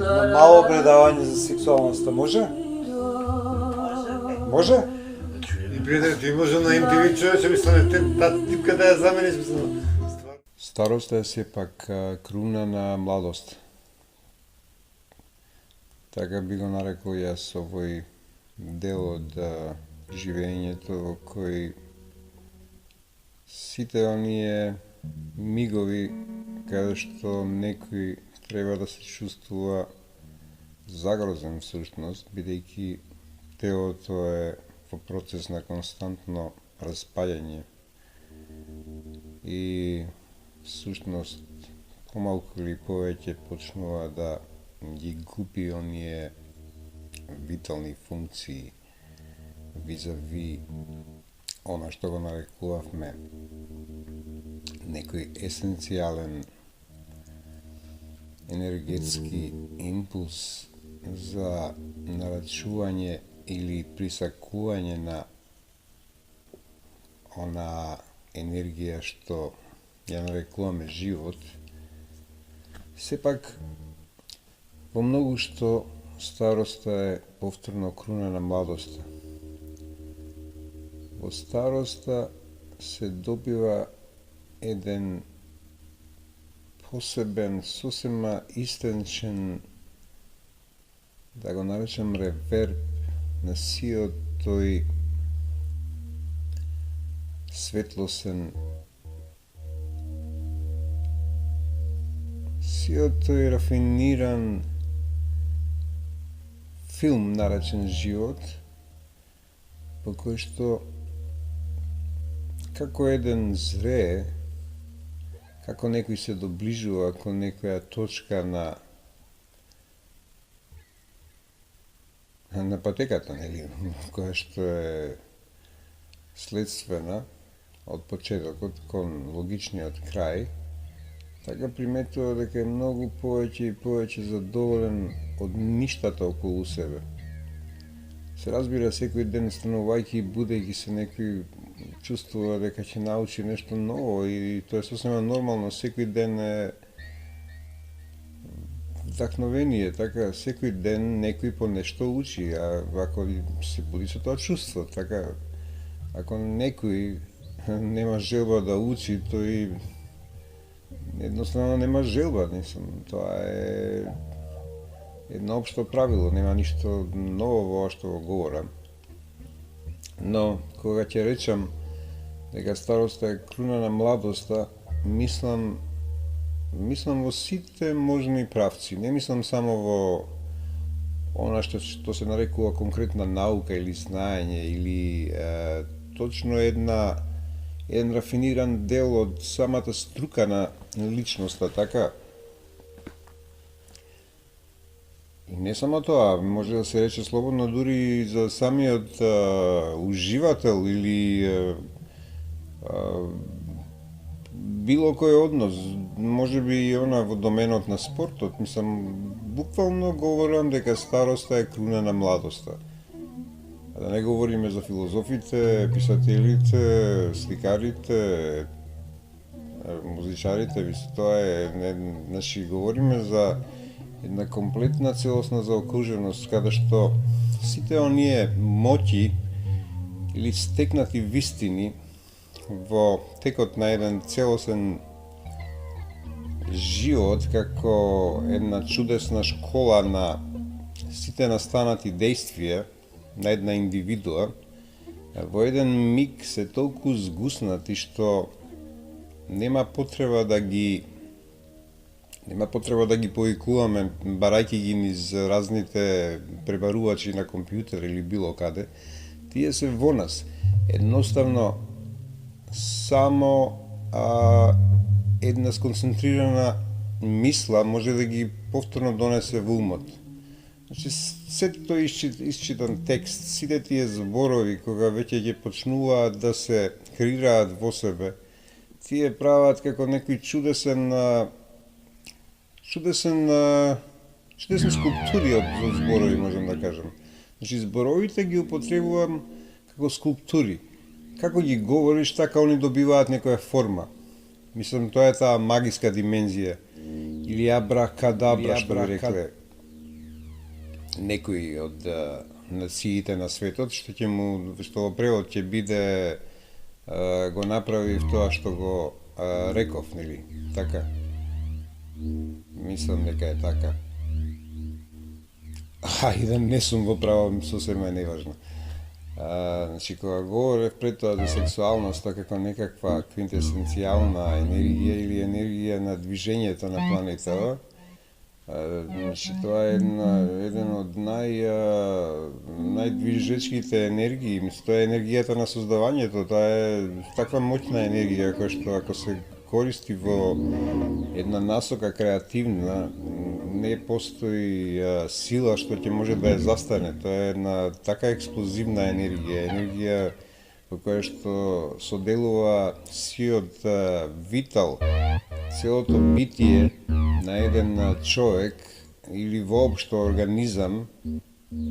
На мало предавање за сексуалноста, може? Може? И пријател, ти може на MTV човече, мислам, таа типка да ја замениш, мислам. Староста е сепак круна на младост. Така би го нарекол јас овој дел од живењето во кој сите оние мигови каде што некој треба да се чувствува загрозен всушност, бидејќи телото е во процес на константно распаѓање и всушност помалку или повеќе почнува да ги губи оние витални функции визави она што го нарекувавме некој есенцијален енергетски импулс за нарачување или присакување на она енергија што ја нарекуваме живот, сепак во многу што староста е повторно круна на младоста. Во староста се добива еден посебен, сосема истенчен, да го наречам реверб на сиот тој светлосен, сиот тој рафиниран филм наречен живот, по кој што како еден зрее, како некој се доближува кон некоја точка на патеката, нели, која што е следствена од почетокот кон логичниот крај, така приметува дека е многу повеќе и повеќе задоволен од ништата околу себе. Се разбира, секој ден станувајќи и будејќи се некој чувствува дека ќе научи нешто ново и тоа е сосема нормално, секој ден е вдахновение, така секој ден некој по нешто учи, а ако се буди со тоа чувство, така ако некој нема желба да учи, тој едноставно нема желба, тоа е едно општо правило, нема ништо ново во ова што го говорам. Но, кога ќе речам дека староста е круна на младоста, мислам во сите можни правци, не мислам само во она што се нарекува конкретна наука или знаење или точно еден рафиниран дел од самата струка на личноста, така. И не само тоа, може да се рече слободно дури за самиот уживател или било кој однос, може би и она во доменот на спортот, мислам, буквално говорам дека староста е круна на младоста. Да не говориме за филозофите, писателите, сликарите, музичарите, тоа е, значи, говориме за една комплетна целосна заокруженост, каде што сите оние моќи или стекнати вистини во текот на еден целосен живот, како една чудесна школа на сите настанати действија на една индивидуа, во еден миг се толку згуснати што нема потреба да ги повикуваме, барајќи ги низ разните пребарувачи на компјутер или било каде. Тие се во нас. Едноставно, само една сконцентрирана мисла може да ги повторно донесе во умот. Значи, сето тој исчитан текст, сите тие зборови, кога веќе ќе почнуваат да се креираат во себе, тие прават како некој чудесен скулптури од зборови, можем да кажем. Значи, зборовите ги употребувам како скулптури. Како ги говориш, така они добиваат некоја форма. Мислам, тоа е таа магиска димензија. Или абракадабра, што би рекле некој од нациите на светот што во превод ќе биде го направив тоа што го реков, нели? Така. Мислам дека е така. И да не сум во право, сосема е неважно. Значи, кога говорев пред тоа за сексуалноста како некаква квинтесенцијална енергија или енергија на движењето на планетава, значи, тоа е еден од најдвижечките енергии, тоа е енергијата на создавањето, тоа е таква моќна енергија која што ако се користи во една насока креативна, не постои сила што ќе може да ја застане. Тоа е една така експлозивна енергија во која што соделува сиот витал, целото битие на еден човек или воопшто организам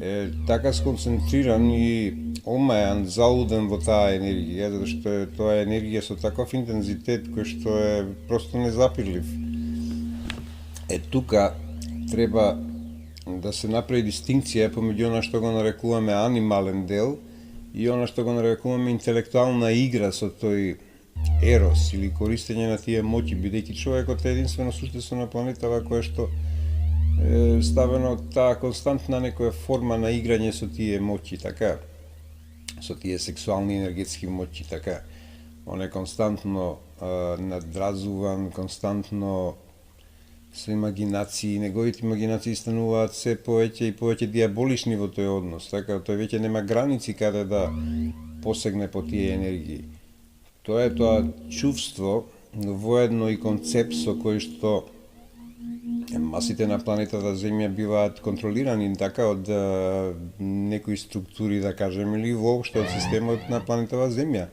е така сконцентриран и омајан, залуден во таа енергија, затоа што тоа е енергија со таков интензитет кој што е просто незапирлив. Тука треба да се направи дистинкција помеѓу она што го нарекуваме анимален дел и она што го нарекуваме интелектуална игра со тој ерос или користење на тие моќи, бидејќи човекот е единствено суштество на планетава кое што е ставено таа константна некоја форма на играње со тие моќи, така, со тие сексуални енергетски моќи, така. Он е константно надразуван, константно со имагинации, неговите имагинации стануваат се повеќе и повеќе диаболични во тој однос, така, тој веќе нема граници каде да посегне по тие енергии. Тоа е тоа чувство, воедно и концепт со кој што масите на планетата Земја биваат контролирани така од некои структури, да кажем, или воопшто од системот на планетава Земја.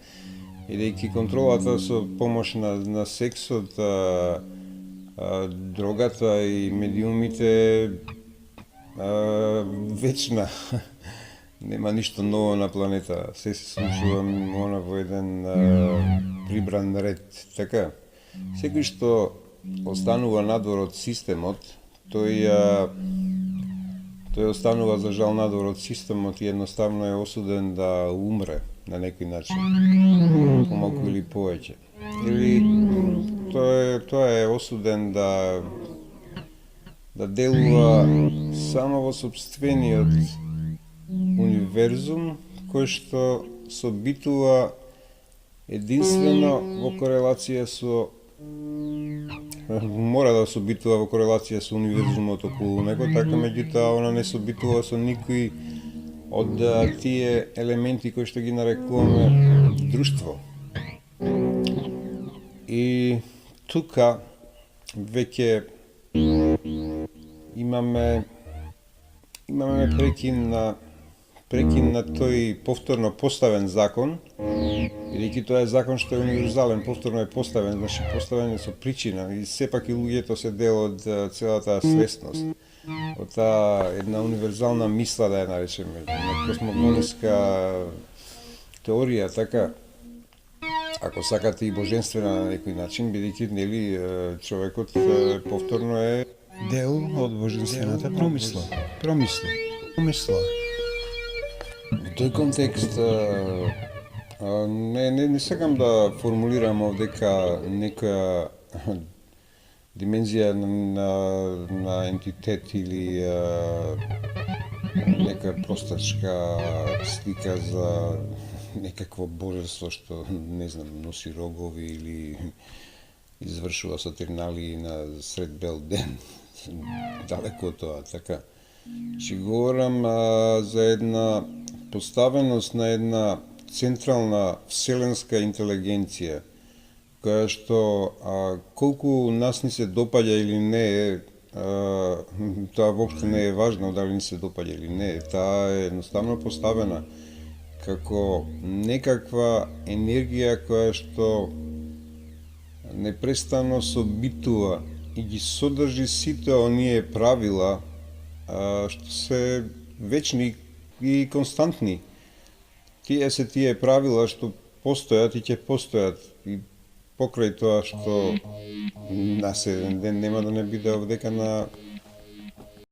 Идејќи контролата со помош на сексот, дрогата и медиумите вечна. Нема ништо ново на планета, се случува она во еден прибран ред. Така, секој што останува надвор од системот, тој останува за жал надвор од системот и едноставно е осуден да умре на некој начин, помалку или повеќе. Или тоа е осуден да делува само во сопствениот универзум кој што собитува единствено во корелација со мора да собитува во корелација со универзумот околу него, така меѓутоа она не собитува со никој од тие елементи кои што ги нарекуваме друштво. И тука веќе имаме прекин на тој повторно поставен закон, бидејќи тоа е закон што е универзален, повторно е поставен, значи поставен е со причина и сепак и луѓето се дел од целата свесност, од таа една универзална мисла, да ја наречеме, космогониска теорија, така, ако сакате и божествена на некој начин, бидејќи нели човекот повторно е Дел од божествената промисла. Во тој контекст не сакам да формулирам овдека некоја димензија на ентитет или нека простачка слика за некакво божество што, не знам, носи рогови или извршува сатирналии на сред бел ден. Далеко од тоа, така. Че говорам за една поставеност на една централна вселенска интелигенција, која што колку нас ни се допаѓа или не, тоа воопшто не е важно дали ни се допаѓа или не, таа е едноставно поставена како некаква енергија која што непрестанно собитува и ги содржи сите оние правила што се вечни и константни. Тие се тие правила што постојат и ќе постојат и покрај тоа што нас еден ден нема да не биде овдека на